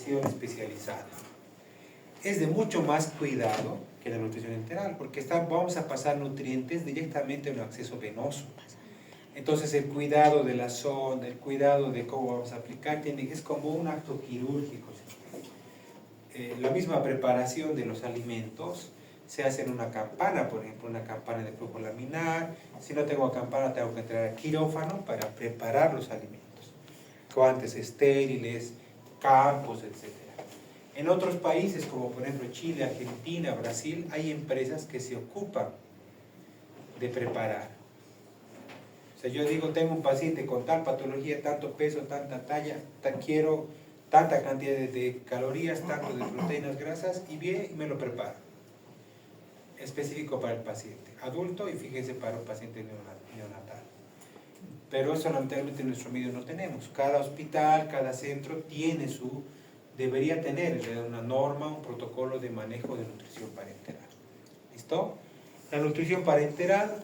nutrición especializada. Es de mucho más cuidado que la nutrición enteral, porque vamos a pasar nutrientes directamente en un acceso venoso. Entonces el cuidado de la sonda, el cuidado de cómo vamos a aplicar, es como un acto quirúrgico. La misma preparación de los alimentos se hace en una campana, por ejemplo, una campana de flujo laminar. Si no tengo campana, tengo que entrar al quirófano para preparar los alimentos. Guantes estériles, campos, etc. En otros países, como por ejemplo Chile, Argentina, Brasil, hay empresas que se ocupan de preparar. O sea, yo digo, tengo un paciente con tal patología, tanto peso, tanta talla, quiero tanta cantidad de calorías, tanto de proteínas, grasas, y bien, me lo preparo. Específico para el paciente adulto y fíjense para un paciente neonatal. Pero eso lamentablemente en nuestro medio no tenemos. Cada hospital, cada centro debería tener una norma, un protocolo de manejo de nutrición parenteral. ¿Listo? La nutrición parenteral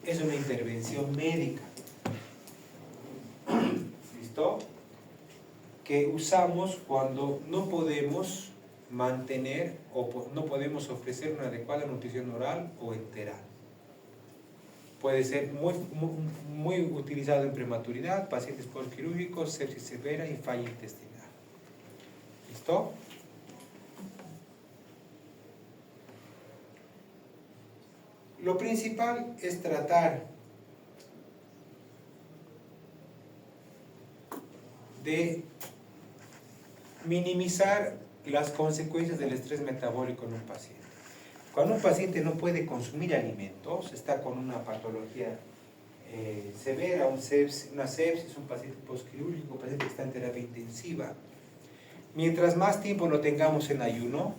es una intervención médica. ¿Listo? Que usamos cuando no podemos mantener o no podemos ofrecer una adecuada nutrición oral o enteral. Puede ser muy utilizado en prematuridad, pacientes postquirúrgicos, sepsis severa y falla intestinal. ¿Listo? Lo principal es tratar de minimizar las consecuencias del estrés metabólico en un paciente. Cuando un paciente no puede consumir alimentos, está con una patología severa, una sepsis, un paciente postquirúrgico, un paciente que está en terapia intensiva, mientras más tiempo lo tengamos en ayuno,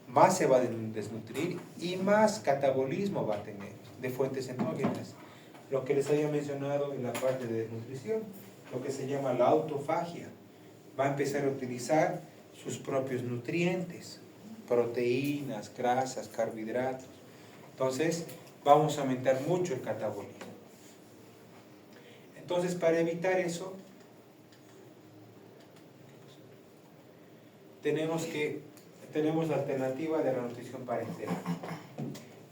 más se va a desnutrir y más catabolismo va a tener de fuentes endógenas. Lo que les había mencionado en la parte de desnutrición, lo que se llama la autofagia. Va a empezar a utilizar sus propios nutrientes, proteínas, grasas, carbohidratos. Entonces, vamos a aumentar mucho el catabolismo. Entonces, para evitar eso, tenemos la alternativa de la nutrición parenteral.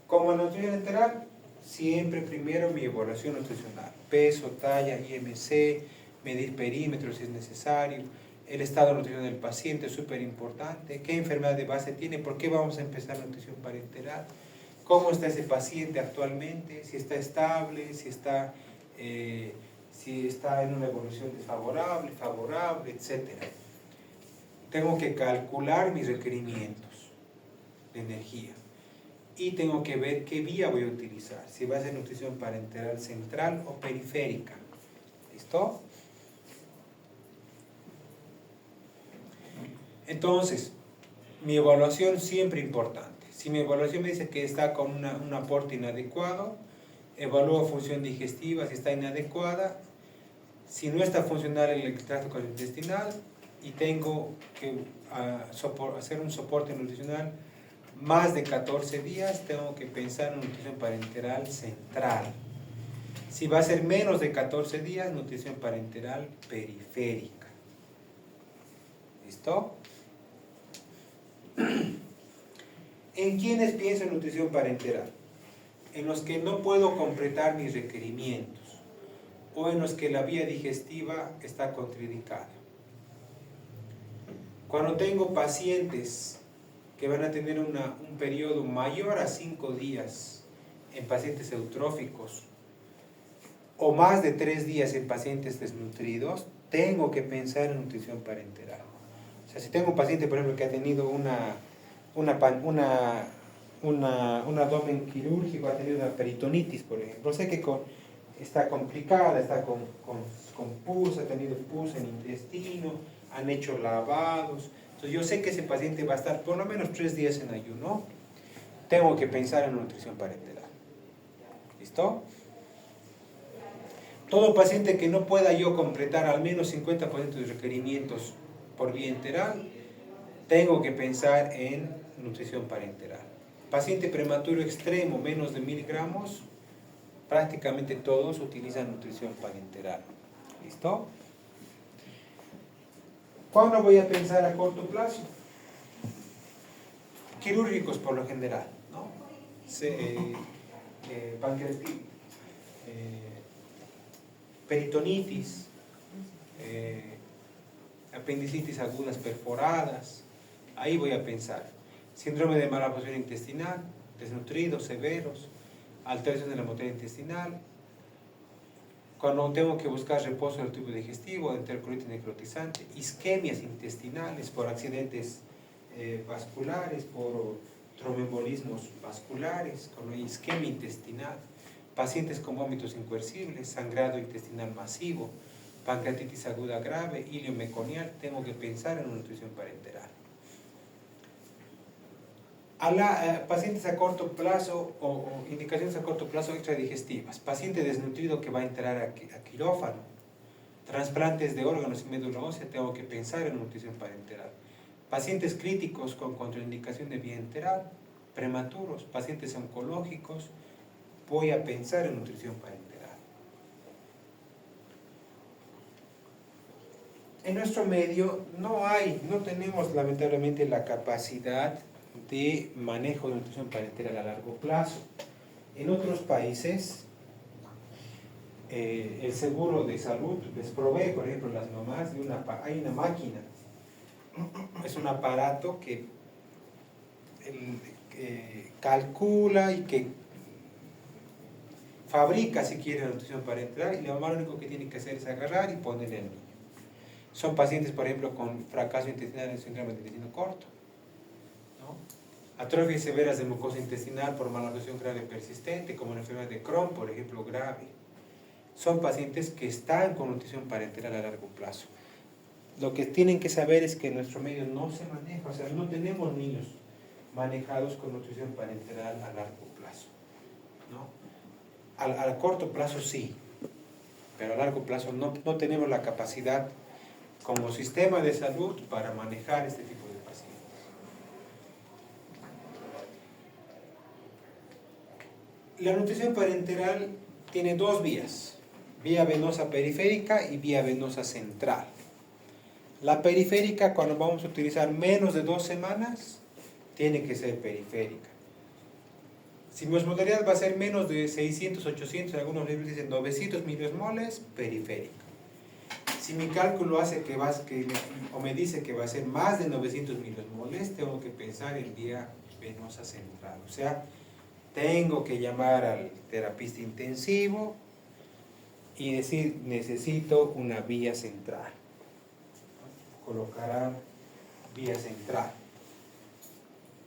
Como en la nutrición enteral, siempre primero mi evaluación nutricional. Peso, talla, IMC, medir perímetros si es necesario. El estado nutricional del paciente es súper importante. ¿Qué enfermedad de base tiene? ¿Por qué vamos a empezar la nutrición parenteral? ¿Cómo está ese paciente actualmente? Si está estable, si está en una evolución desfavorable, favorable, etc. Tengo que calcular mis requerimientos de energía. Y tengo que ver qué vía voy a utilizar. Si va a ser nutrición parenteral central o periférica. ¿Listo? Entonces, mi evaluación siempre importante. Si mi evaluación me dice que está con un aporte inadecuado, evalúo función digestiva si está inadecuada. Si no está funcional el tracto gastrointestinal y tengo que hacer un soporte nutricional más de 14 días, tengo que pensar en nutrición parenteral central. Si va a ser menos de 14 días, nutrición parenteral periférica. ¿Listo? ¿En quiénes pienso en nutrición parenteral? En los que no puedo completar mis requerimientos o en los que la vía digestiva está contraindicada. Cuando tengo pacientes que van a tener un periodo mayor a 5 días en pacientes eutróficos o más de 3 días en pacientes desnutridos, tengo que pensar en nutrición parenteral. O sea, si tengo un paciente, por ejemplo, que ha tenido un abdomen quirúrgico, ha tenido una peritonitis, por ejemplo, sé que está complicada, está con pus, ha tenido pus en intestino, han hecho lavados. Entonces yo sé que ese paciente va a estar por lo menos 3 días en ayuno. Tengo que pensar en nutrición parenteral. ¿Listo? Todo paciente que no pueda yo completar al menos 50% de requerimientos por vía enteral, tengo que pensar en nutrición parenteral. Paciente prematuro extremo, menos de 1000 gramos, prácticamente todos utilizan nutrición parenteral. ¿Listo? ¿Cuándo voy a pensar a corto plazo? Quirúrgicos por lo general, ¿no? Pancreatitis, peritonitis, apendicitis agudas perforadas, ahí voy a pensar. Síndrome de mala absorción intestinal, desnutridos severos, alteración de la motilidad intestinal, cuando tengo que buscar reposo del tubo digestivo, enterocolitis necrotizante, isquemias intestinales por accidentes vasculares, por tromboembolismos vasculares, con isquemia intestinal, pacientes con vómitos incoercibles, sangrado intestinal masivo, pancreatitis aguda grave, ilio meconial, tengo que pensar en una nutrición parenteral. Pacientes a corto plazo o indicaciones a corto plazo extradigestivas, paciente desnutrido que va a entrar a quirófano, trasplantes de órganos y médula ósea, tengo que pensar en nutrición parenteral. Pacientes críticos con contraindicación de vía enteral, prematuros, pacientes oncológicos, voy a pensar en nutrición parenteral. En nuestro medio no tenemos lamentablemente la capacidad de manejo de nutrición parenteral a largo plazo. En otros países, el seguro de salud les provee, por ejemplo, las mamás, hay una máquina, es un aparato que calcula y que fabrica, si quiere, la nutrición parenteral, y la mamá lo único que tiene que hacer es agarrar y ponerle al niño. Son pacientes, por ejemplo, con fracaso intestinal en síndrome de intestino corto, ¿no? Atrofias severas de mucosa intestinal por malabsorción grave persistente, como la enfermedad de Crohn, por ejemplo, grave. Son pacientes que están con nutrición parenteral a largo plazo. Lo que tienen que saber es que en nuestro medio no se maneja, o sea, no tenemos niños manejados con nutrición parenteral a largo plazo, ¿no? A corto plazo sí, pero a largo plazo no tenemos la capacidad como sistema de salud para manejar este tipo de pacientes. La nutrición parenteral tiene dos vías, vía venosa periférica y vía venosa central. La periférica, cuando vamos a utilizar menos de 2 semanas, tiene que ser periférica. Si mi osmolaridad va a ser menos de 600, 800, algunos libros dicen 900 miliosmoles, periférica. Si mi cálculo hace o me dice que va a ser más de 900 miliosmoles, tengo que pensar en vía venosa central. O sea, tengo que llamar al terapista intensivo y decir, necesito una vía central. Colocará vía central.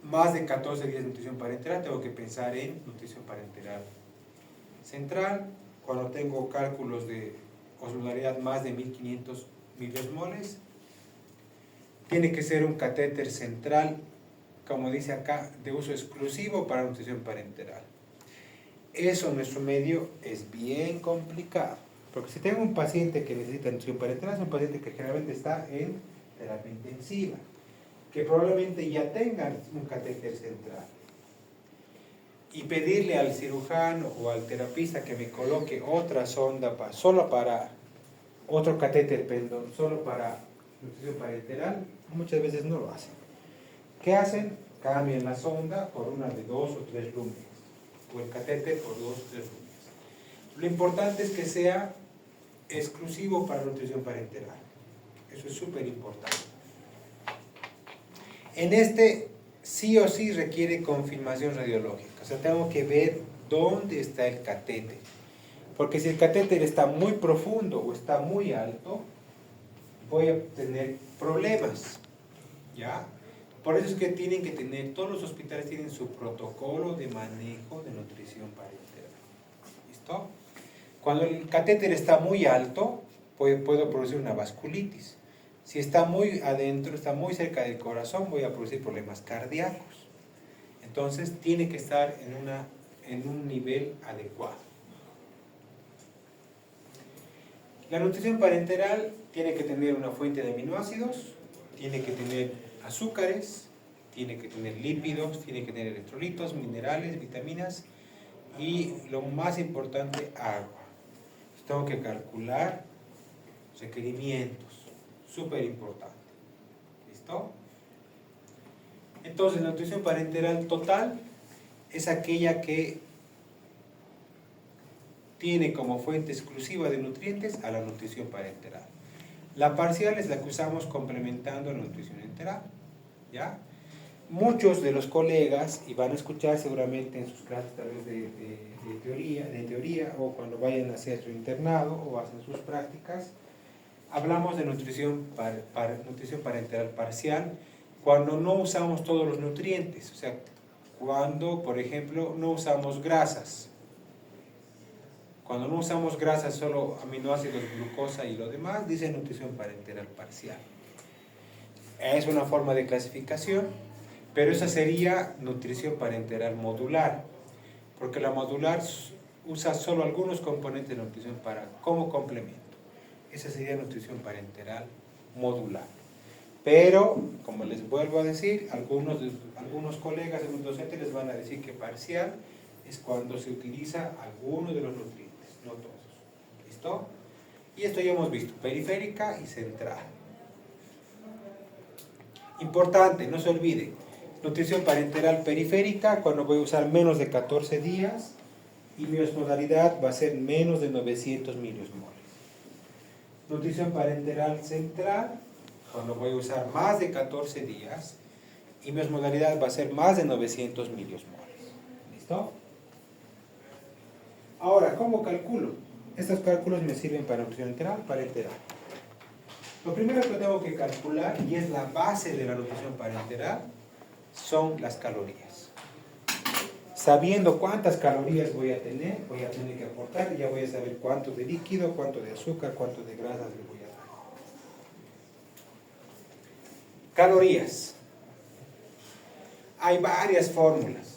Más de 14 días de nutrición parenteral, tengo que pensar en nutrición parenteral central. Cuando tengo cálculos de osmolaridad más de 1500 miliosmoles, tiene que ser un catéter central, como dice acá, de uso exclusivo para nutrición parenteral. Eso en nuestro medio es bien complicado, porque si tengo un paciente que necesita nutrición parenteral, es un paciente que generalmente está en terapia intensiva, que probablemente ya tenga un catéter central, y pedirle al cirujano o al terapista que me coloque otra sonda solo para otro catéter, perdón, solo para nutrición parenteral, muchas veces no lo hacen. ¿Qué hacen? Cambian la sonda por una de 2 o 3 lúmenes, o el catéter por 2 o 3 lúmenes. Lo importante es que sea exclusivo para nutrición parenteral. Eso es súper importante. En este sí o sí requiere confirmación radiológica, o sea, tengo que ver dónde está el catéter, porque si el catéter está muy profundo o está muy alto, voy a tener problemas, ¿ya? Por eso es que tienen que tener, todos los hospitales tienen su protocolo de manejo de nutrición parenteral, ¿listo? Cuando el catéter está muy alto, puedo producir una vasculitis. Si está muy adentro, está muy cerca del corazón, voy a producir problemas cardíacos. Entonces, tiene que estar en un nivel adecuado. La nutrición parenteral tiene que tener una fuente de aminoácidos, tiene que tener azúcares, tiene que tener lípidos, tiene que tener electrolitos, minerales, vitaminas y, lo más importante, agua. Tengo que calcular requerimientos, súper importante. ¿Listo? Entonces, la nutrición parenteral total es aquella que tiene como fuente exclusiva de nutrientes a la nutrición parenteral. La parcial es la que usamos complementando la nutrición enteral, ¿ya? Muchos de los colegas, y van a escuchar seguramente en sus clases tal vez de teoría, o cuando vayan a hacer su internado o hacen sus prácticas, hablamos de nutrición parenteral parcial cuando no usamos todos los nutrientes, o sea, cuando, por ejemplo, no usamos grasas. Cuando no usamos grasas, solo aminoácidos, glucosa y lo demás, dice nutrición parenteral parcial. Es una forma de clasificación, pero esa sería nutrición parenteral modular, porque la modular usa solo algunos componentes de nutrición como complemento. Esa sería nutrición parenteral modular. Pero, como les vuelvo a decir, algunos colegas, algunos docentes les van a decir que parcial es cuando se utiliza alguno de los nutrientes, no todos. ¿Listo? Y esto ya hemos visto, periférica y central. Importante, no se olvide, nutrición parenteral periférica cuando voy a usar menos de 14 días y mi osmolaridad va a ser menos de 900 miliosmoles. Nutrición parenteral central cuando voy a usar más de 14 días y mi osmolaridad va a ser más de 900 miliosmoles. ¿Listo? Ahora, ¿cómo calculo? Estos cálculos me sirven para nutrición enteral, parenteral. Lo primero que tengo que calcular, y es la base de la nutrición parenteral, son las calorías. Sabiendo cuántas calorías voy a tener que aportar, y ya voy a saber cuánto de líquido, cuánto de azúcar, cuánto de grasas le voy a dar. Calorías. Hay varias fórmulas.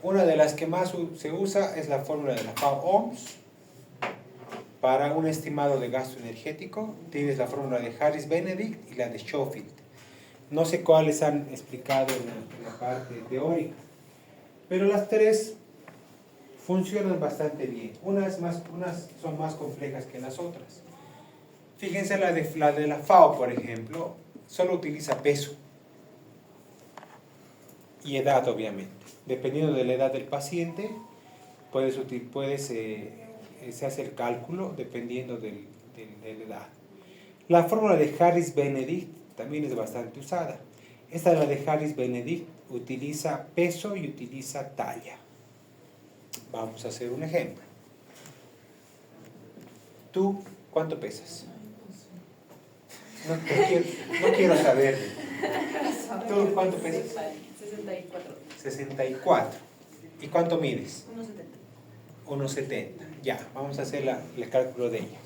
Una de las que más se usa es la fórmula de la FAO-OMS. Para un estimado de gasto energético, tienes la fórmula de Harris-Benedict y la de Schofield. No sé cuáles han explicado en la parte teórica, pero las tres funcionan bastante bien. Unas son más complejas que las otras. Fíjense la de la FAO, por ejemplo, solo utiliza peso y edad, obviamente. Dependiendo de la edad del paciente, se hace el cálculo dependiendo de la edad. La fórmula de Harris-Benedict también es bastante usada. Esta, la de Harris-Benedict, utiliza peso y utiliza talla. Vamos a hacer un ejemplo. ¿Tú cuánto pesas? No quiero saber. ¿Tú cuánto pesas? 64. 64. ¿Y cuánto mides? 1,70. 1,70. Ya, vamos a hacer el cálculo de ella.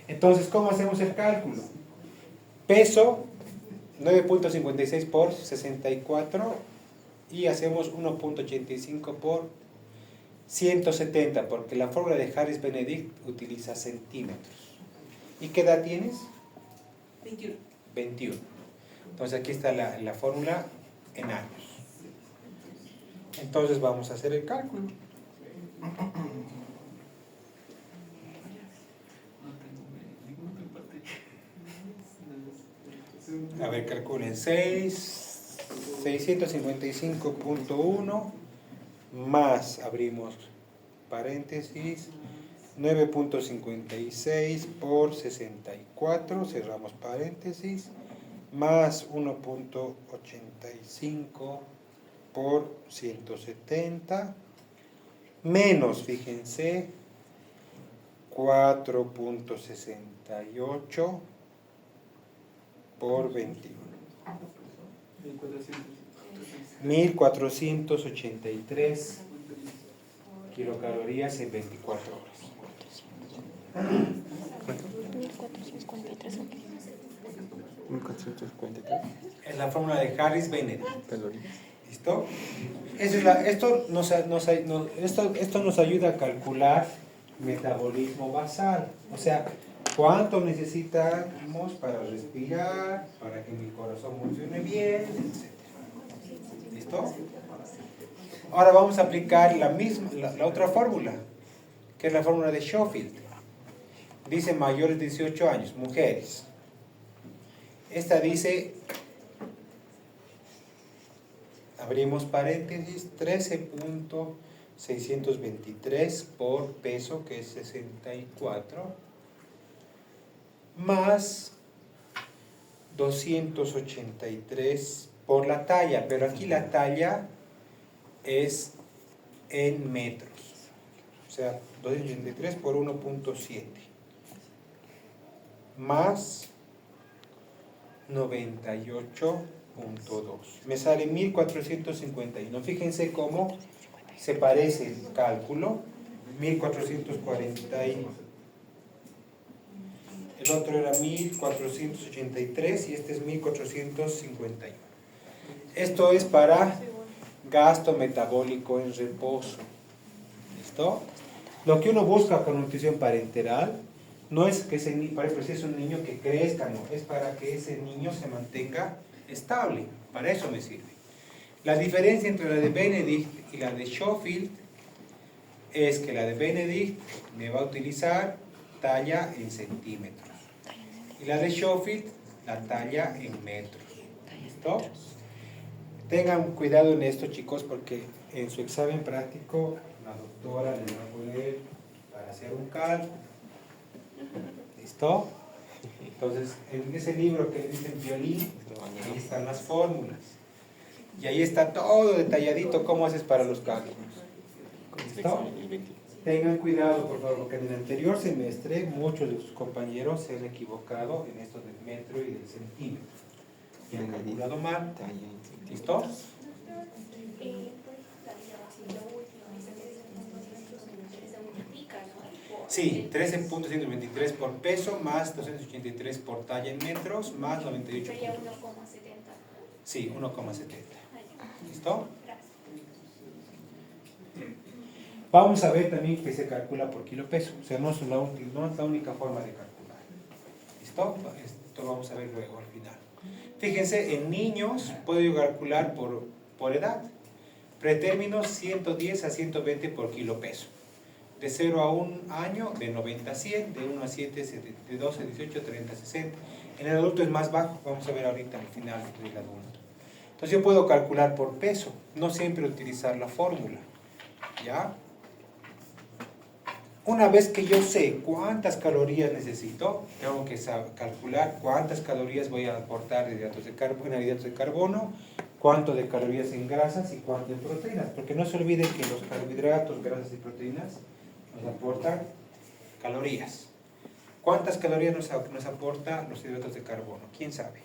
Entonces, ¿cómo hacemos el cálculo? Peso 9.56 por 64 y hacemos 1.85 por 170, porque la fórmula de Harris-Benedict utiliza centímetros. ¿Y qué edad tienes? 21. 21. Entonces aquí está la fórmula en años. Entonces vamos a hacer el cálculo. A ver, calculen 655.1 más, abrimos paréntesis, 9.56 por 64, cerramos paréntesis, más 1.85 por 170, menos, fíjense, 4.68 por 21. 1483 kilocalorías en 24 horas. 1453. Es la fórmula de Harris-Benedict. ¿Listo? Esto nos ayuda a calcular metabolismo basal. O sea, cuánto necesitamos para respirar, para que mi corazón funcione bien, etc. ¿Listo? Ahora vamos a aplicar la otra fórmula, que es la fórmula de Schofield. Dice mayores de 18 años, mujeres. Esta dice, abrimos paréntesis, 13.623 por peso, que es 64, más 283 por la talla, pero aquí la talla es en metros, o sea, 283 por 1.7, más 98.2, me sale 1451. Fíjense cómo se parece el cálculo. 1440, el otro era 1483 y este es 1451. Esto es para gasto metabólico en reposo. ¿Listo? Lo que uno busca con nutrición parenteral no es que ese niño, por ejemplo, si es un niño que crezca, no, es para que ese niño se mantenga estable. Para eso me sirve. La diferencia entre la de Benedict y la de Schofield es que la de Benedict me va a utilizar talla en centímetros y la de Schofield la talla en metros. ¿Listo? Tengan cuidado en esto, chicos, porque en su examen práctico la doctora les va a poner para hacer un cálculo. ¿Listo? Entonces, en ese libro que dice violín, ahí están las fórmulas. Y ahí está todo detalladito cómo haces para los cálculos. ¿Listo? Tengan cuidado, por favor, porque en el anterior semestre muchos de sus compañeros se han equivocado en esto del metro y del centímetro. Y han calculado mal. ¿Listo? Sí, 13.123 por peso, más 283 por talla en metros, más 98. Sería 1,70. Sí, 1,70. ¿Listo? Vamos a ver también que se calcula por kilo peso. O sea, no es la única forma de calcular. ¿Listo? Esto lo vamos a ver luego al final. Fíjense, en niños puedo yo calcular por edad. Pretérminos 110 a 120 por kilo peso. De 0 a 1 año, de 90 a 100, de 1 a 7, de 12 a 18, 30 a 60. En el adulto es más bajo, vamos a ver ahorita al final del adulto. Entonces yo puedo calcular por peso, no siempre utilizar la fórmula. ¿Ya? Una vez que yo sé cuántas calorías necesito, tengo que calcular cuántas calorías voy a aportar de hidratos de carbono, cuánto de calorías en grasas y cuánto en proteínas. Porque no se olviden que los carbohidratos, grasas y proteínas nos aportan calorías. ¿Cuántas calorías nos aportan los hidratos de carbono? ¿Quién sabe?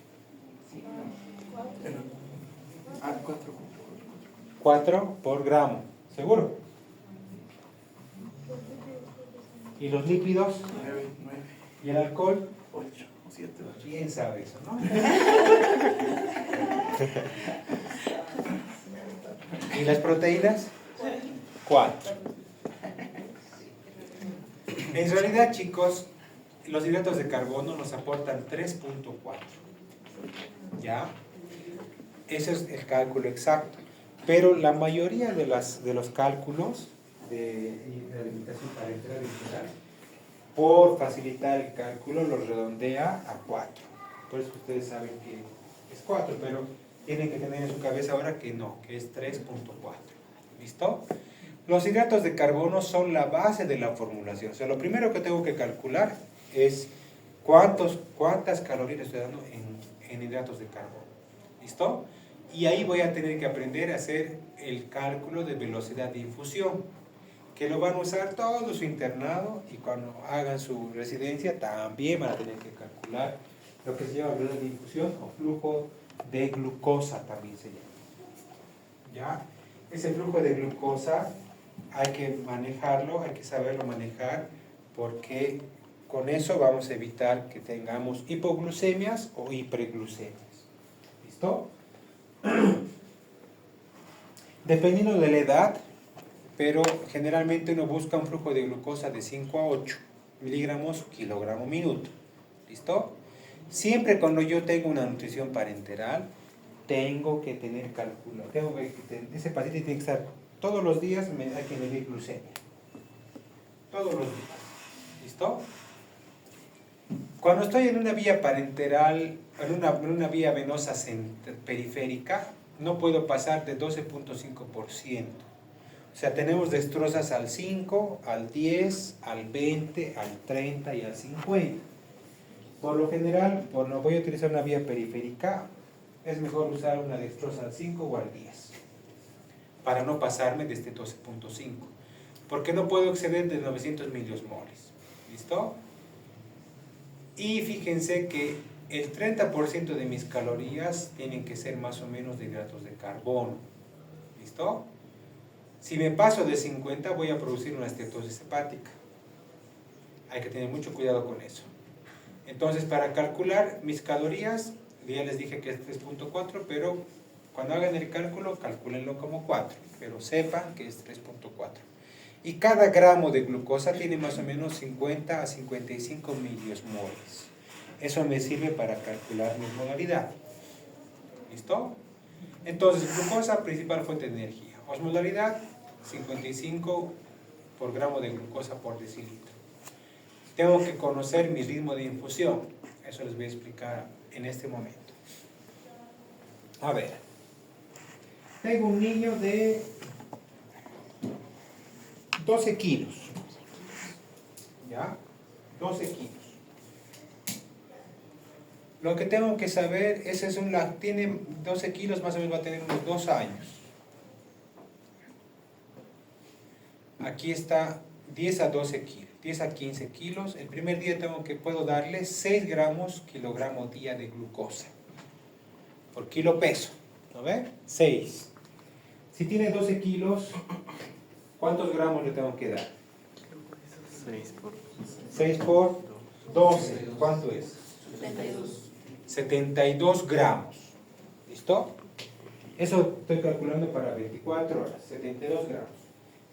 4 por gramo. ¿Seguro? ¿Y los lípidos? 9. ¿Y el alcohol? 8 o 7. ¿Quién sabe eso, no? ¿Y las proteínas? 4. En realidad, chicos, los hidratos de carbono nos aportan 3.4. ¿Ya? Ese es el cálculo exacto. Pero la mayoría de los cálculos de alimentación parenteral en general, por facilitar el cálculo, lo redondea a 4. Por eso ustedes saben que es 4, pero tienen que tener en su cabeza ahora que no, que es 3.4. ¿Listo? Los hidratos de carbono son la base de la formulación. O sea, lo primero que tengo que calcular es cuántas calorías estoy dando en hidratos de carbono. ¿Listo? Y ahí voy a tener que aprender a hacer el cálculo de velocidad de infusión, que lo van a usar todo su internado, y cuando hagan su residencia también van a tener que calcular lo que se llama velocidad de infusión o flujo de glucosa también se llama. ¿Ya? Ese flujo de glucosa hay que manejarlo, hay que saberlo manejar, porque con eso vamos a evitar que tengamos hipoglucemias o hiperglucemias. ¿Listo? Dependiendo de la edad, pero generalmente uno busca un flujo de glucosa de 5 a 8 miligramos kilogramo minuto. ¿Listo? Siempre cuando yo tengo una nutrición parenteral, tengo que tener cálculo. Ese paciente tiene que estar todos los días, hay que medir glucemia. Todos los días. ¿Listo? Cuando estoy en una vía parenteral, en una vía venosa periférica, no puedo pasar de 12.5%. O sea, tenemos destrozas al 5, al 10, al 20, al 30 y al 50. Por lo general, cuando voy a utilizar una vía periférica, es mejor usar una destroza al 5 o al 10, para no pasarme de este 12.5, porque no puedo exceder de 900 miliosmoles. ¿Listo? Y fíjense que el 30% de mis calorías tienen que ser más o menos de hidratos de carbono. ¿Listo? Si me paso de 50 voy a producir una estetosis hepática. Hay que tener mucho cuidado con eso. Entonces, para calcular mis calorías, ya les dije que es 3.4, pero cuando hagan el cálculo, calcúlenlo como 4, pero sepan que es 3.4. Y cada gramo de glucosa tiene más o menos 50 a 55 miliosmoles. Eso me sirve para calcular mi osmolaridad. ¿Listo? Entonces, glucosa, principal fuente de energía. Osmolaridad, 55 por gramo de glucosa por decilitro. Tengo que conocer mi ritmo de infusión. Eso les voy a explicar en este momento. A ver. Tengo un niño de 12 kilos. ¿Ya? 12 kilos. Lo que tengo que saber, tiene 12 kilos, más o menos va a tener unos 2 años. Aquí está 10 a 12 kilos, 10 a 15 kilos. El primer día puedo darle 6 gramos kilogramo día de glucosa por kilo peso. ¿No ve? 6. Si tiene 12 kilos, ¿cuántos gramos le tengo que dar? 6 por 12. ¿Cuánto es? 72. 72 gramos. ¿Listo? Eso estoy calculando para 24 horas. 72 gramos.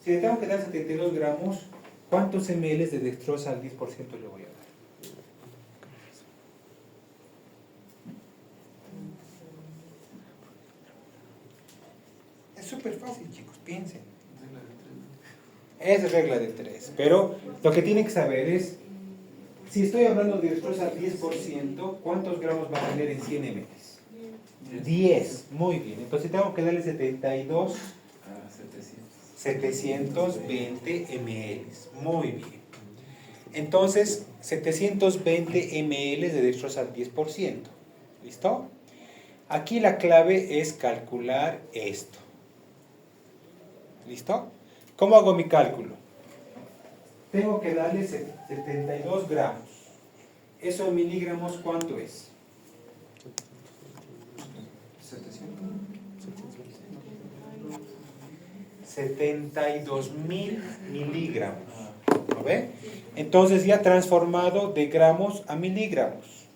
Si le tengo que dar 72 gramos, ¿cuántos ml de dextrosa al 10% le voy a dar? Es súper fácil, chicos, piensen. Es regla de 3. Pero lo que tienen que saber es, si estoy hablando de dextrosa al 10%, ¿cuántos gramos va a tener en 100 ml? 10. Muy bien. Entonces tengo que darle 72. 720 ml. Muy bien. Entonces, 720 ml de dextrosa al 10%. ¿Listo? Aquí la clave es calcular esto. ¿Listo? ¿Cómo hago mi cálculo? Tengo que darle 72 gramos. ¿Eso en miligramos cuánto es? 72.000 miligramos. ¿Lo ve? Entonces ya transformado de gramos a miligramos.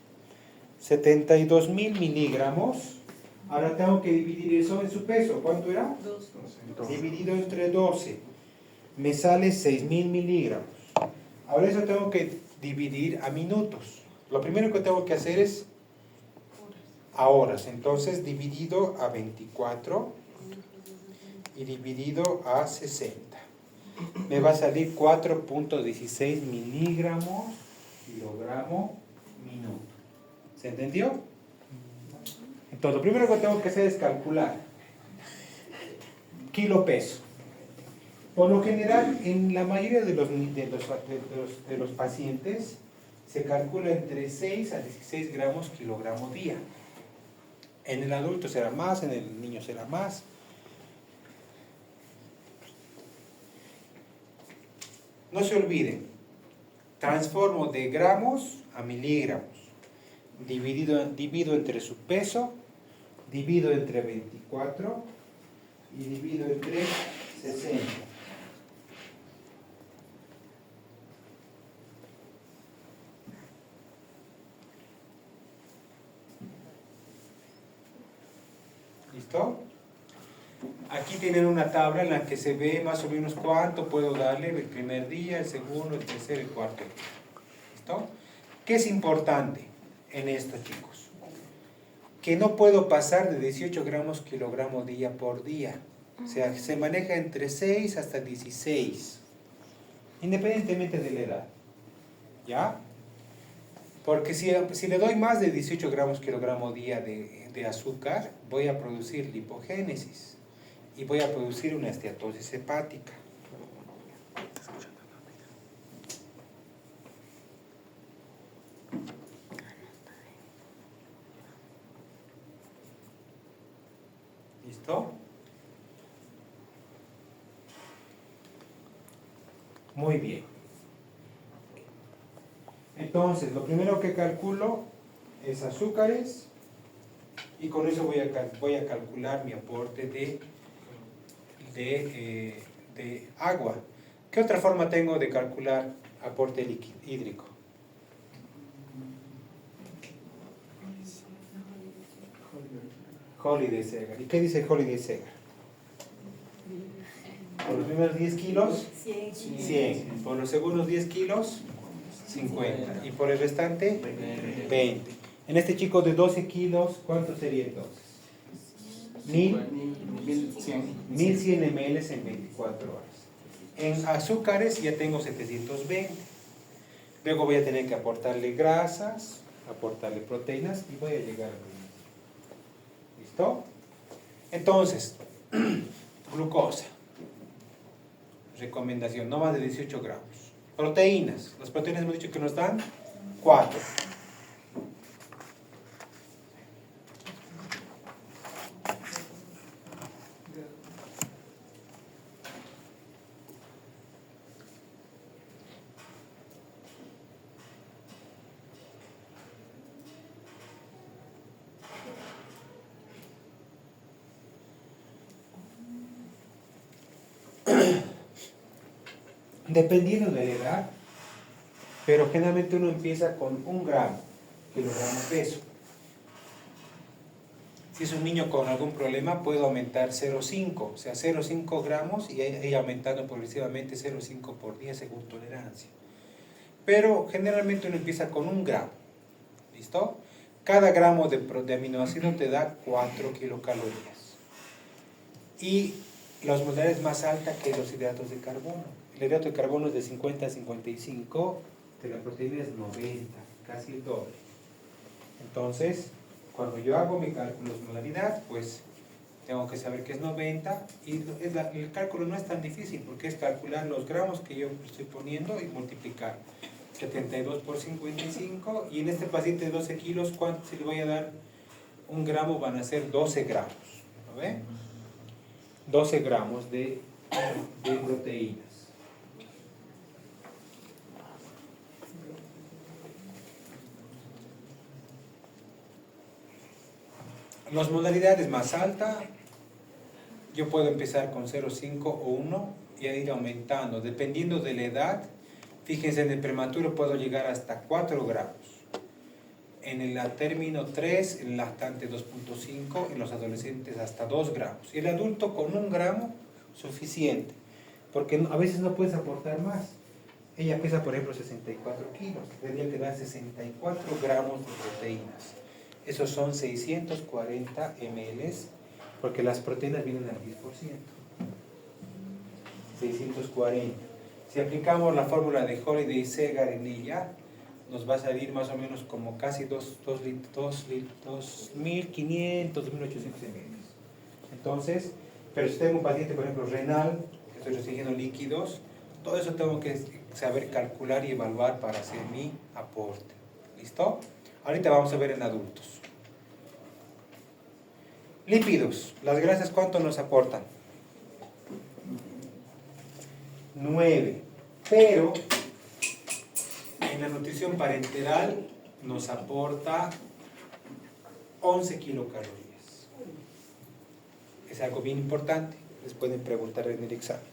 72.000 miligramos. Ahora tengo que dividir eso en su peso. ¿Cuánto era? 2. Dividido entre 12. Me sale 6.000 miligramos. Ahora eso tengo que dividir a minutos. Lo primero que tengo que hacer es a horas. Entonces dividido a 24 y dividido a 60. Me va a salir 4.16 miligramos kilogramo minuto. ¿Se entendió? Entonces, lo primero que tengo que hacer es calcular kilo peso. Por lo general, en la mayoría de los pacientes se calcula entre 6 a 16 gramos kilogramo día. En el adulto será más, en el niño será más. No se olviden, transformo de gramos a miligramos. Divido entre su peso, divido entre 24 y divido entre 60. ¿Listo? Aquí tienen una tabla en la que se ve más o menos cuánto puedo darle el primer día, el segundo, el tercer, el cuarto día. ¿Listo? ¿Qué es importante en esto, chicos? Que no puedo pasar de 18 gramos kilogramo día por día. O sea, se maneja entre 6 hasta 16, independientemente de la edad. ¿Ya? Porque si le doy más de 18 gramos kilogramo día de azúcar, voy a producir lipogénesis y voy a producir una esteatosis hepática. ¿Listo? Muy bien. Entonces, lo primero que calculo es azúcares y con eso voy a calcular mi aporte de agua. ¿Qué otra forma tengo de calcular aporte hídrico? Holiday Segar. ¿Y qué dice Holiday Segar? Por los primeros 10 kilos, 100. Por los segundos 10 kilos, 50. Y por el restante, 20. En este chico de 12 kilos, ¿cuánto sería entonces? 1100 ml en 24 horas. En azúcares ya tengo 720. Luego voy a tener que aportarle grasas, aportarle proteínas y voy a llegar a lo mismo. ¿Listo? Entonces, glucosa. Recomendación, no más de 18 gramos. Proteínas. Las proteínas hemos dicho que nos dan 4. Dependiendo de la edad, pero generalmente uno empieza con 1 gramo, kilogramo peso. Si es un niño con algún problema, puedo aumentar 0,5, o sea, 0,5 gramos y ir aumentando progresivamente 0,5 por día según tolerancia. Pero generalmente uno empieza con 1 gramo, ¿listo? Cada gramo de aminoácido te da 4 kilocalorías. Y la osmolaridad es más alta que los hidratos de carbono. El hidrato de carbono es de 50 a 55, de la proteína es 90, casi el doble. Entonces, cuando yo hago mi cálculo de osmolaridad, pues tengo que saber que es 90 y el cálculo no es tan difícil porque es calcular los gramos que yo estoy poniendo y multiplicar. 72 por 55 y en este paciente de 12 kilos, ¿cuánto se le voy a dar? 1 gramo van a ser 12 gramos. ¿Lo ve? 12 gramos de proteínas. La osmolaridad es más alta, yo puedo empezar con 0,5 o 1 y a ir aumentando, dependiendo de la edad. Fíjense, en el prematuro puedo llegar hasta 4 gramos, en el término 3, en el lactante 2,5, en los adolescentes hasta 2 gramos. Y el adulto con 1 gramo, suficiente, porque a veces no puedes aportar más. Ella pesa, por ejemplo, 64 kilos, tendría que dar 64 gramos de proteínas. Esos son 640 ml, porque las proteínas vienen al 10%. 640. Si aplicamos la fórmula de Holiday Segar en ella, nos va a salir más o menos como casi 2.500, 2.800 ml. Entonces, pero si tengo un paciente, por ejemplo, renal, que estoy restringiendo líquidos, todo eso tengo que saber calcular y evaluar para hacer mi aporte. ¿Listo? Ahorita vamos a ver en adultos. Lípidos. Las grasas, ¿cuánto nos aportan? 9. Pero en la nutrición parenteral nos aporta 11 kilocalorías. Es algo bien importante. Les pueden preguntar en el examen.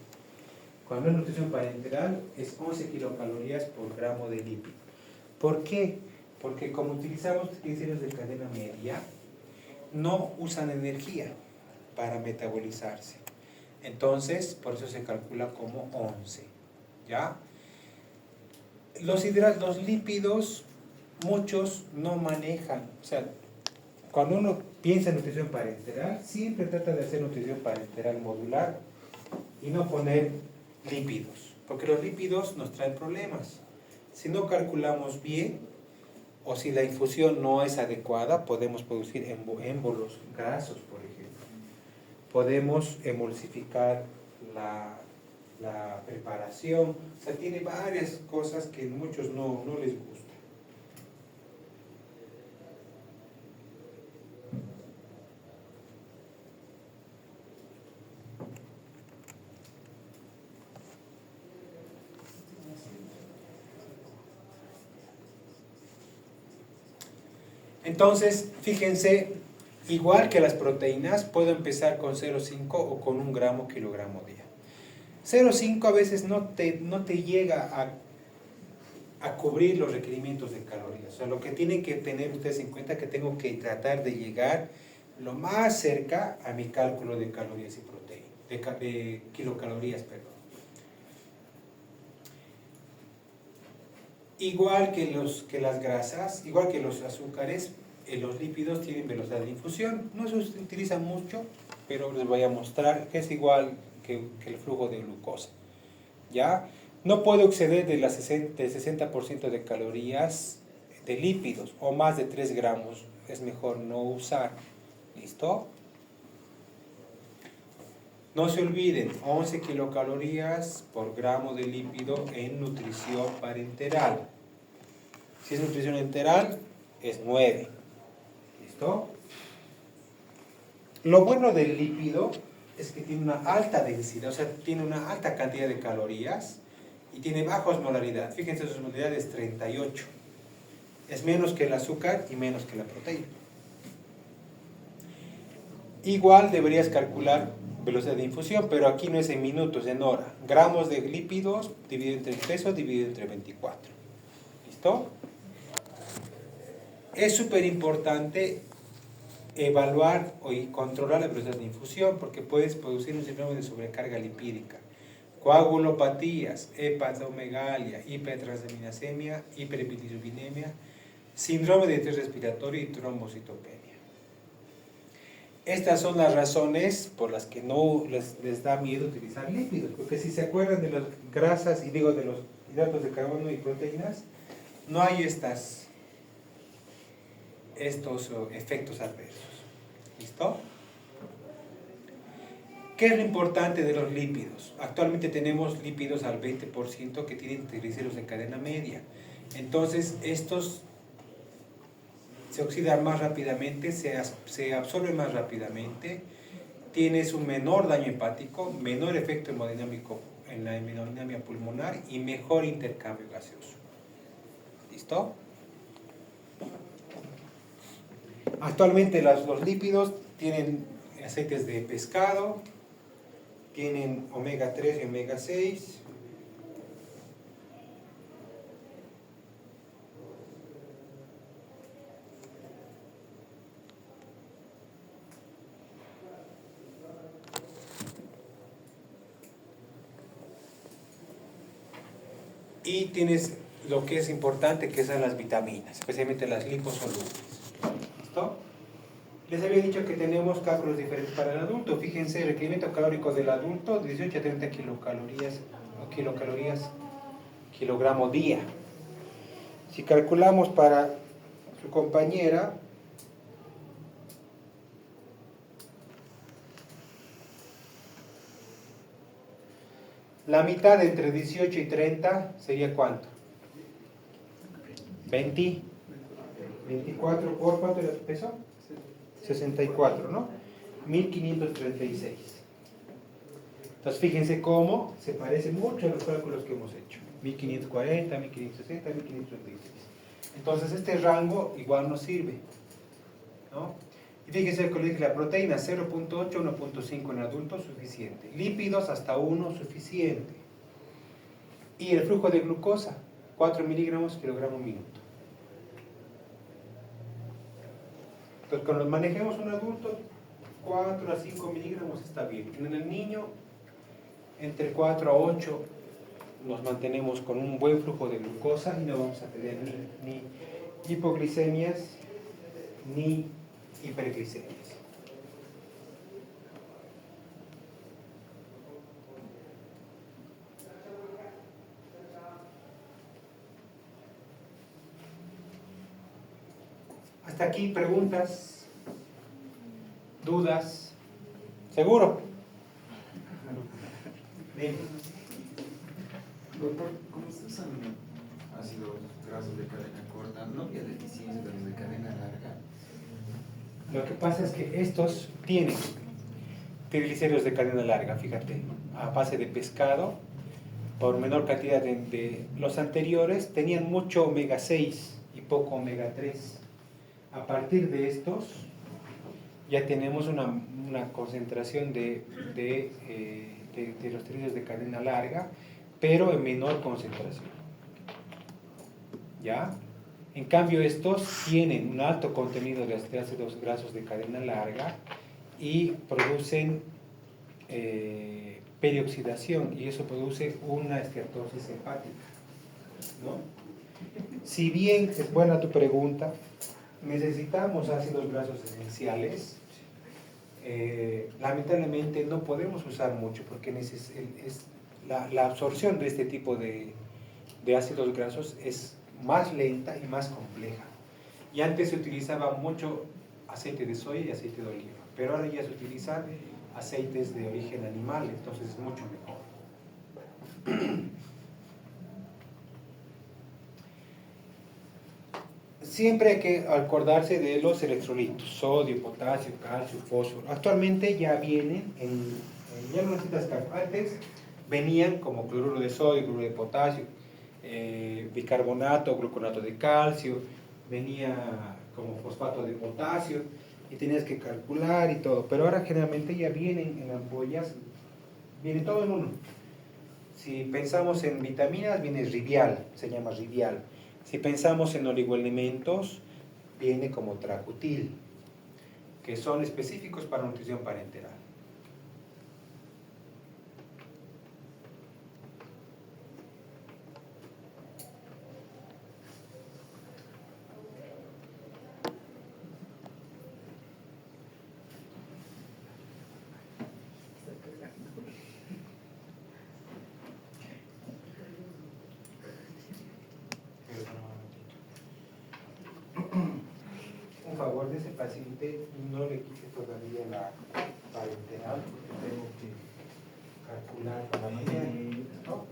Cuando es nutrición parenteral es 11 kilocalorías por gramo de lípido. ¿Por qué? Porque como utilizamos triglicéridos de cadena media, no usan energía para metabolizarse. Entonces, por eso se calcula como 11. ¿Ya? Los lípidos, muchos no manejan. O sea, cuando uno piensa en nutrición parenteral, siempre trata de hacer nutrición parenteral modular y no poner lípidos. Porque los lípidos nos traen problemas. Si no calculamos bien, O si la infusión no es adecuada, podemos producir émbolos grasos, por ejemplo. Podemos emulsificar la preparación. O sea, tiene varias cosas que a muchos no les gusta. Entonces, fíjense, igual que las proteínas, puedo empezar con 0,5 o con 1 gramo kilogramo día. 0,5 a veces no te llega a cubrir los requerimientos de calorías. O sea, lo que tienen que tener ustedes en cuenta es que tengo que tratar de llegar lo más cerca a mi cálculo de calorías y proteínas, de kilocalorías, perdón. Igual que las grasas, igual que los azúcares, los lípidos tienen velocidad de infusión. No se utilizan mucho, pero les voy a mostrar que es igual que el flujo de glucosa. ¿Ya? No puedo exceder del 60% de calorías de lípidos o más de 3 gramos. Es mejor no usar. ¿Listo? No se olviden, 11 kilocalorías por gramo de lípido en nutrición parenteral. Si es nutrición enteral, es 9. ¿Listo? Lo bueno del lípido es que tiene una alta densidad, o sea, tiene una alta cantidad de calorías y tiene baja osmolaridad. Fíjense, su osmolaridad es 38. Es menos que el azúcar y menos que la proteína. Igual deberías calcular velocidad de infusión, pero aquí no es en minutos, en hora. Gramos de lípidos dividido entre el peso, dividido entre 24. ¿Listo? Es súper importante evaluar y controlar la velocidad de infusión porque puedes producir un síndrome de sobrecarga lipídica, coagulopatías, hepatomegalia, hipertransaminasemia, hiperbilirrubinemia, síndrome de estrés respiratorio y trombocitopenia. Estas son las razones por las que no les da miedo utilizar lípidos, porque si se acuerdan de las grasas, y digo de los hidratos de carbono y proteínas, no hay estos efectos adversos. ¿Listo? ¿Qué es lo importante de los lípidos? Actualmente tenemos lípidos al 20% que tienen triglicéridos de cadena media. Entonces, estos se oxidan más rápidamente, se absorben más rápidamente, tienes un menor daño hepático, menor efecto hemodinámico en la hemodinamia pulmonar y mejor intercambio gaseoso. ¿Listo? Actualmente los lípidos tienen aceites de pescado, tienen omega 3 y omega 6, y tienes lo que es importante, que son las vitaminas, especialmente las liposolubles. ¿Listo? Les había dicho que tenemos cálculos diferentes para el adulto. Fíjense, el requerimiento calórico del adulto, 18 a 30 kilocalorías kilogramo día. Si calculamos para su compañera, la mitad entre 18 y 30 sería ¿cuánto? 20. 24 por ¿cuánto era tu peso? 64, ¿no? 1536. Entonces fíjense cómo se parece mucho a los cálculos que hemos hecho. 1540, 1560, 1536. Entonces este rango igual nos sirve, ¿no? Y fíjense que le dije, la proteína 0.8, 1.5 en adultos, suficiente. Lípidos hasta 1, suficiente. Y el flujo de glucosa, 4 miligramos kilogramo minuto. Entonces, cuando manejemos un adulto, 4 a 5 miligramos está bien. En el niño, entre 4 a 8 nos mantenemos con un buen flujo de glucosa y no vamos a tener ni hipoglicemias ni hiperglicemias. Hasta aquí, preguntas, dudas. ¿Seguro? Dime. Doctor, ¿cómo se usan ácidos grasos de cadena corta? ¿No había deficiencia de los de cadena larga? Lo que pasa es que estos tienen triglicéridos de cadena larga, fíjate, a base de pescado, por menor cantidad de los anteriores tenían mucho omega 6 y poco omega 3. A partir de estos ya tenemos una concentración de los triglicéridos de cadena larga, pero en menor concentración. ¿Ya? En cambio, estos tienen un alto contenido de ácidos grasos de cadena larga y producen perioxidación, y eso produce una esteatosis hepática, ¿no? Si bien es buena tu pregunta, necesitamos ácidos grasos esenciales, lamentablemente no podemos usar mucho porque la absorción de este tipo de ácidos grasos es más lenta y más compleja. Y antes se utilizaba mucho aceite de soya y aceite de oliva, pero ahora ya se utilizan aceites de origen animal, entonces es mucho mejor. Siempre hay que acordarse de los electrolitos, sodio, potasio, calcio, fósforo. Actualmente ya vienen, ya no necesitas calcular. Antes venían como cloruro de sodio, cloruro de potasio, bicarbonato, gluconato de calcio, venía como fosfato de potasio y tenías que calcular y todo, pero ahora generalmente ya vienen en ampollas, viene todo en uno. Si pensamos en vitaminas, viene Rivial, se llama Rivial. Si pensamos en oligoelementos, viene como Tracutil, que son específicos para nutrición parenteral. Un favor de ese paciente, no le quise todavía la parenteral porque tengo que calcular para mañana, ¿no?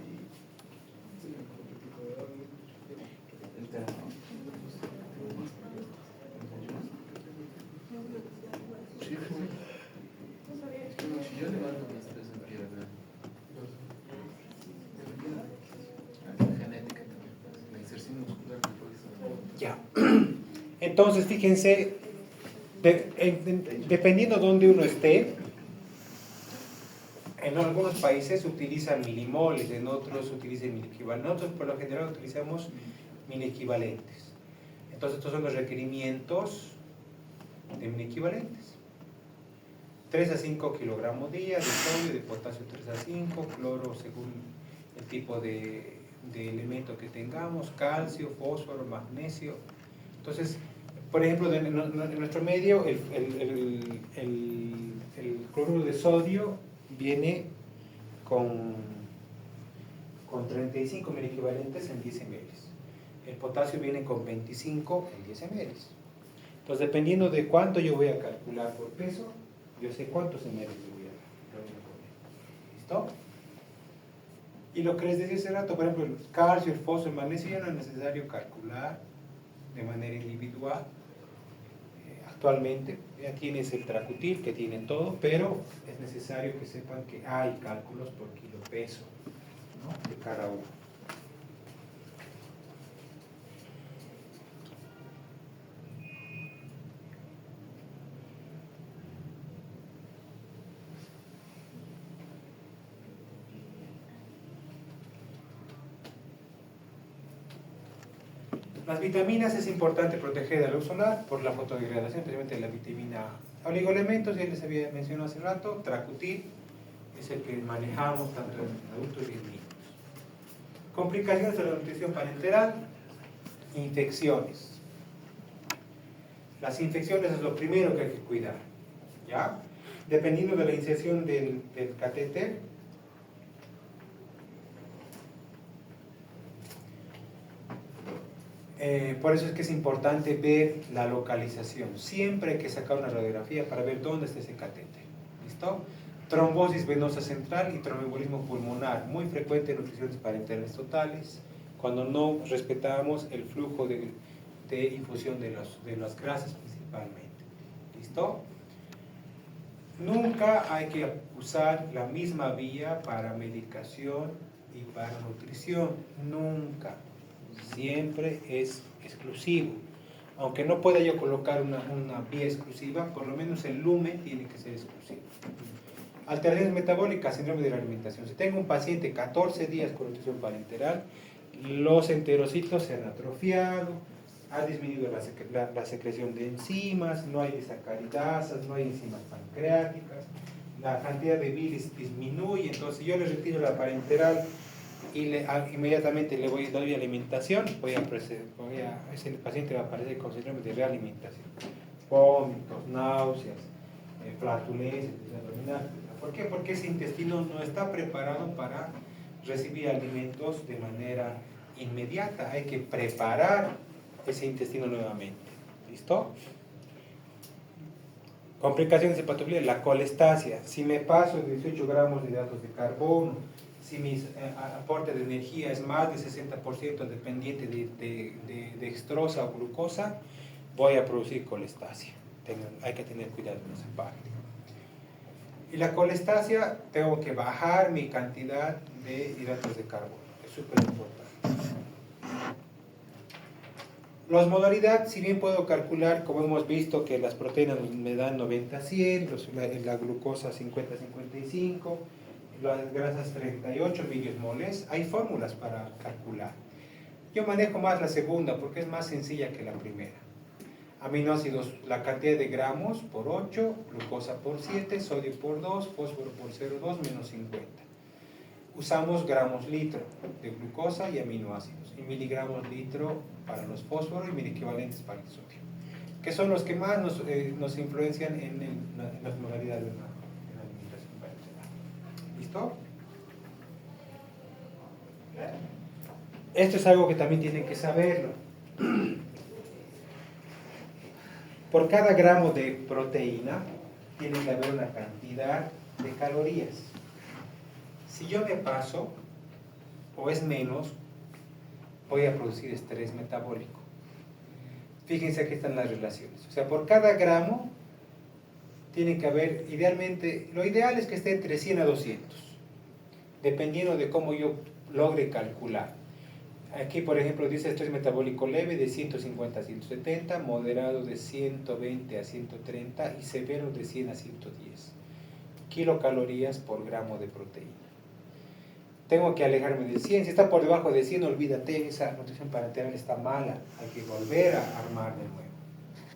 Yo levanto mis pesos en pierna. Genética también. La inserción muscular que puede ser. Ya. Entonces, fíjense, dependiendo de donde uno esté, en algunos países utilizan milimoles, en otros utilizan miliequivalentes. Nosotros por lo general utilizamos miliequivalentes. Entonces, estos son los requerimientos de miliequivalentes. 3 a 5 kilogramos día de sodio, de potasio 3 a 5, cloro según el tipo de elemento que tengamos, calcio, fósforo, magnesio. Entonces, por ejemplo, en nuestro medio, el cloruro de sodio viene con 35 miliequivalentes en 10 ml. El potasio viene con 25 en 10 ml. Entonces, dependiendo de cuánto yo voy a calcular por peso, yo sé cuántos ml voy a poner. ¿Listo? Y lo que les decía hace rato, por ejemplo, el calcio, el fósforo, el magnesio, ya no es necesario calcular de manera individual. Actualmente ya tienes el Tracutil que tiene todo, pero es necesario que sepan que hay cálculos por kilo peso, ¿no?, de cada uno. Las vitaminas es importante proteger de la luz solar por la fotodegradación, especialmente la vitamina A. Oligoelementos, ya les había mencionado hace rato, Tracutil es el que manejamos tanto en adultos y en niños. Complicaciones de la nutrición parenteral, infecciones. Las infecciones es lo primero que hay que cuidar, ¿ya? Dependiendo de la inserción del catéter, Por eso es que es importante ver la localización. Siempre hay que sacar una radiografía para ver dónde está ese catéter. ¿Listo? Trombosis venosa central y tromboembolismo pulmonar, muy frecuente en nutriciones parenterales totales, cuando no respetamos el flujo de infusión de las grasas principalmente. ¿Listo? Nunca hay que usar la misma vía para medicación y para nutrición. Nunca. Siempre es exclusivo. Aunque no pueda yo colocar una vía exclusiva, por lo menos el lumen tiene que ser exclusivo. Alteraciones metabólicas, síndrome de la alimentación. Si tengo un paciente 14 días con nutrición parenteral, los enterocitos se han atrofiado, ha disminuido la secreción de enzimas, no hay desacaridasas, no hay enzimas pancreáticas, la cantidad de bilis disminuye. Entonces yo le retiro la parenteral y inmediatamente le doy alimentación, ese paciente va a aparecer con síndrome de realimentación, vómitos, náuseas, flatulencias abdominales. ¿Por qué? Porque ese intestino no está preparado para recibir alimentos de manera inmediata. Hay que preparar ese intestino nuevamente. ¿Listo? Complicaciones de hepatofilía, la colestasia. Si me paso de 18 gramos de hidratos de carbono, si mi aporte de energía es más de 60% dependiente de dextrosa o glucosa, voy a producir colestasia. Hay que tener cuidado en esa parte. Y la colestasia, tengo que bajar mi cantidad de hidratos de carbono. Es súper importante. Las modalidades, si bien puedo calcular, como hemos visto, que las proteínas me dan 90-100, la glucosa 50-55, las grasas 38 milimoles, hay fórmulas para calcular. Yo manejo más la segunda porque es más sencilla que la primera. Aminoácidos, la cantidad de gramos por 8, glucosa por 7, sodio por 2, fósforo por 0,2, menos 50. Usamos gramos litro de glucosa y aminoácidos, y miligramos litro para los fósforos y miliequivalentes para el sodio, que son los que más nos influencian en las modalidades de la alimentación parenteral. ¿Listo? Esto es algo que también tienen que saberlo. Por cada gramo de proteína tiene que haber una cantidad de calorías. Si yo me paso o es menos, voy a producir estrés metabólico. Fíjense, aquí están las relaciones. O sea, por cada gramo tiene que haber, idealmente, lo ideal es que esté entre 100 a 200, dependiendo de cómo yo logre calcular. Aquí, por ejemplo, dice estrés metabólico leve de 150 a 170, moderado de 120 a 130 y severo de 100 a 110 kilocalorías por gramo de proteína. Tengo que alejarme de 100. Si está por debajo de 100, olvídate, esa nutrición parenteral está mala. Hay que volver a armar de nuevo.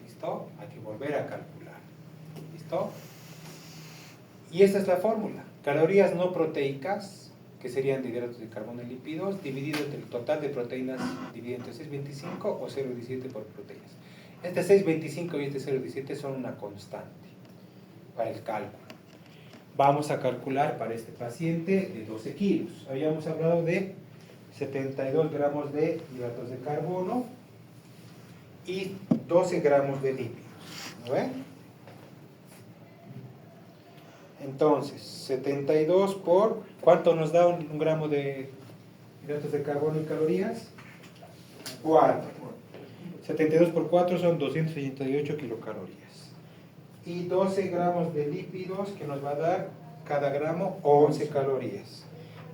¿Listo? Hay que volver a calcular. ¿Listo? Y esta es la fórmula. Calorías no proteicas, que serían de hidratos de carbono y lípidos, dividido entre el total de proteínas, dividido entre 6,25 o 0,17 por proteínas. Este 6,25 y este 0,17 son una constante para el cálculo. Vamos a calcular para este paciente de 12 kilos. Habíamos hablado de 72 gramos de hidratos de carbono y 12 gramos de lípidos. ¿No ven? Entonces, 72 por, ¿cuánto nos da un gramo de hidratos de carbono y calorías? 4. 72 por 4 son 288 kilocalorías. Y 12 gramos de lípidos, que nos va a dar cada gramo 11 calorías.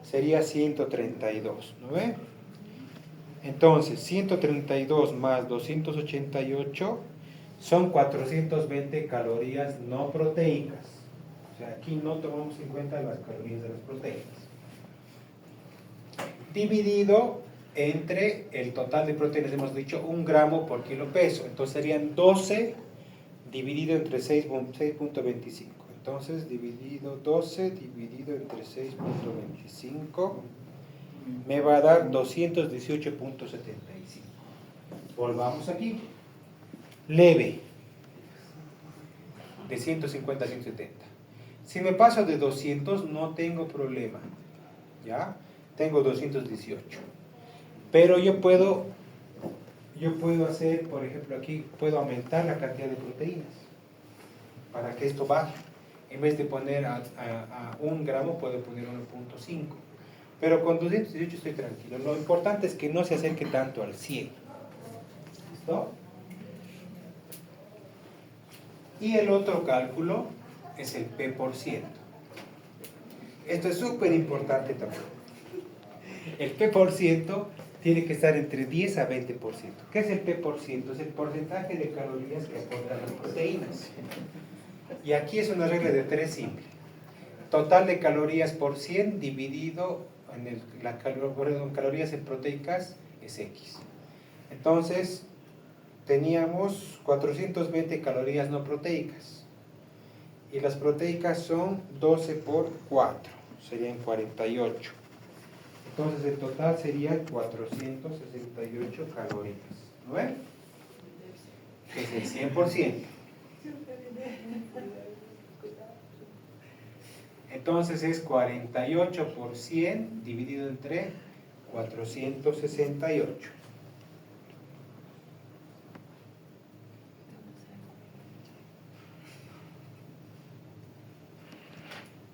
Sería 132, ¿no ve? Entonces, 132 más 288 son 420 calorías no proteicas. O sea, aquí no tomamos en cuenta las calorías de las proteínas. Dividido entre el total de proteínas, hemos dicho 1 gramo por kilo peso. Entonces serían 12 dividido entre 6,25. Entonces, dividido 12 dividido entre 6,25 me va a dar 218,75. Volvamos aquí. Leve. De 150 a 170. Si me paso de 200 no tengo problema, ¿ya? Tengo 218. Pero yo yo puedo hacer, por ejemplo, aquí puedo aumentar la cantidad de proteínas para que esto baje. En vez de poner a 1 gramo, puedo poner 1.5. Pero con 218 estoy tranquilo. Lo importante es que no se acerque tanto al 100. ¿Listo? Y el otro cálculo es el P por ciento. Esto es súper importante también. El P por ciento tiene que estar entre 10 a 20%. ¿Qué es el P por ciento? Es el porcentaje de calorías que aportan las proteínas. Y aquí es una regla de 3 simple. Total de calorías por 100 dividido en calorías en proteicas es X. Entonces, teníamos 420 calorías no proteicas. Y las proteicas son 12 por 4, serían 48. Entonces el total sería 468 calorías. ¿No ven? Es el 100%. Entonces es 48 por 100 dividido entre 468.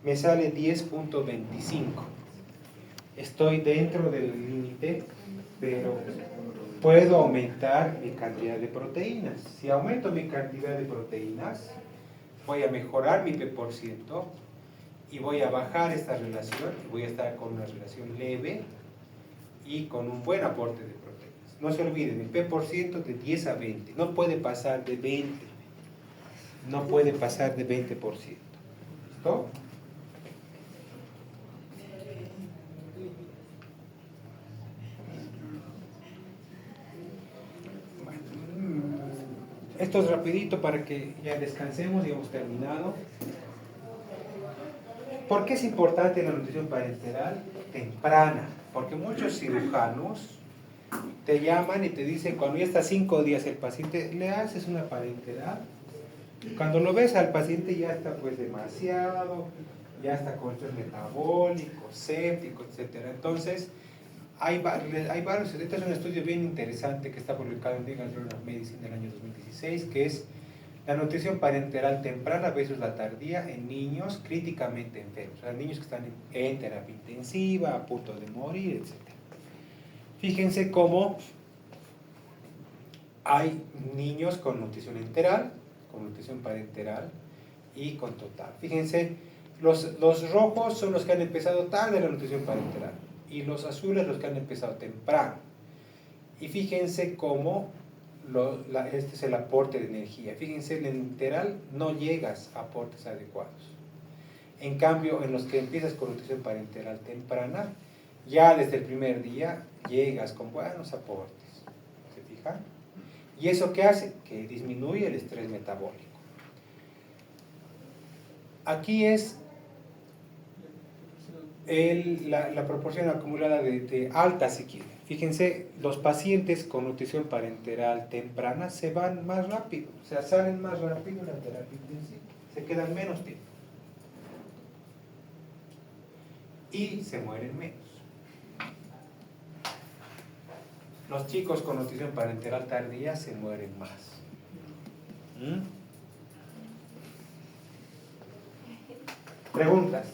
Me sale 10.25. Estoy dentro del límite, pero puedo aumentar mi cantidad de proteínas. Si aumento mi cantidad de proteínas, voy a mejorar mi P por ciento y voy a bajar esta relación y voy a estar con una relación leve y con un buen aporte de proteínas. No se olviden, el P por ciento de 10 a 20, no puede pasar de 20, no puede pasar de 20%. ¿Listo? Esto es rapidito para que ya descansemos y hemos terminado. ¿Por qué es importante la nutrición parenteral temprana? Porque muchos cirujanos te llaman y te dicen, cuando ya está 5 días el paciente, le haces una parenteral. Cuando lo ves al paciente ya está pues demasiado, ya está con estrés metabólico, séptico, etc. Entonces, hay varios, este es un estudio bien interesante que está publicado en The Journal of Medicine del año 2016, que es la nutrición parenteral temprana versus la tardía en niños críticamente enfermos, o sea, niños que están en terapia intensiva, a punto de morir, etc. Fíjense cómo hay niños con nutrición enteral, con nutrición parenteral y con total. Fíjense, los rojos son los que han empezado tarde la nutrición parenteral y los azules los que han empezado temprano. Y fíjense cómo este es el aporte de energía. Fíjense, en el enteral no llegas a aportes adecuados. En cambio, en los que empiezas con nutrición parenteral temprana, ya desde el primer día llegas con buenos aportes. ¿Se fijan? ¿Y eso qué hace? Que disminuye el estrés metabólico. Aquí es la proporción acumulada de alta, si quieren. Fíjense, los pacientes con nutrición parenteral temprana se van más rápido, o sea, salen más rápido de la terapia intensiva, se quedan menos tiempo y se mueren menos. Los chicos con nutrición parenteral tardía se mueren más. ¿Preguntas?